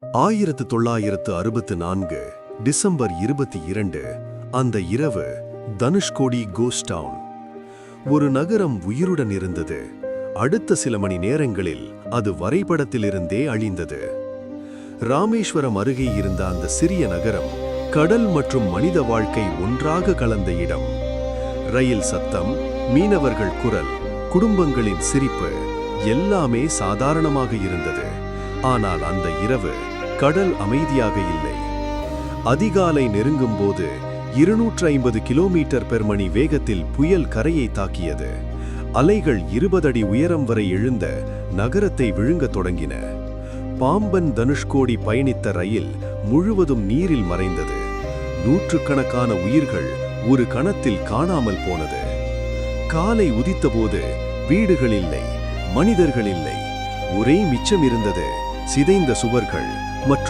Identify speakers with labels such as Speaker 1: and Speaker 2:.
Speaker 1: 1964 December 22 அந்த இரவு Dhanushkodi cost down. ஒரு நகரம் உயிருடன் இருந்தது. அடுத்த சில மணி நேரங்களில் அது வரைபடத்திலிருந்தே அழிந்தது. ராமேஸ்வரம் அருகே இருந்த அந்த சிறிய நகரம் கடல் மற்றும் மனித வாழ்க்கை ஒன்றாக கலந்த இடம். ரயில் சத்தம், மீனவர்கள் குரல், குடும்பங்களின் சிரிப்பு எல்லாமே சாதாரணமாக இருந்தது. ஆனால் அந்த இரவு கடல் அமைதியாக இல்லை. அதிகாலை நெருங்கும் போது 250 கிலோமீட்டர் பெர் மணி வேகத்தில் புயல் கரையை தாக்கியது. அலைகள் 20 அடி உயரம் வரை எழுந்த நகரத்தை விழுங்கத் தொடங்கின. பாம்பன் தனுஷ்கோடி பயணித்த ரயில் முழுவதும் நீரில் மறைந்தது. நூற்றுக்கணக்கான உயிர்கள் ஒரு கணத்தில் காணாமல் போனது. காலை உதித்தபோது வீடுகள் இல்லை, மனிதர்கள் இல்லை. ஒரே மிச்சம் இருந்தது சிதைந்த சுவர்கள் மற்றும்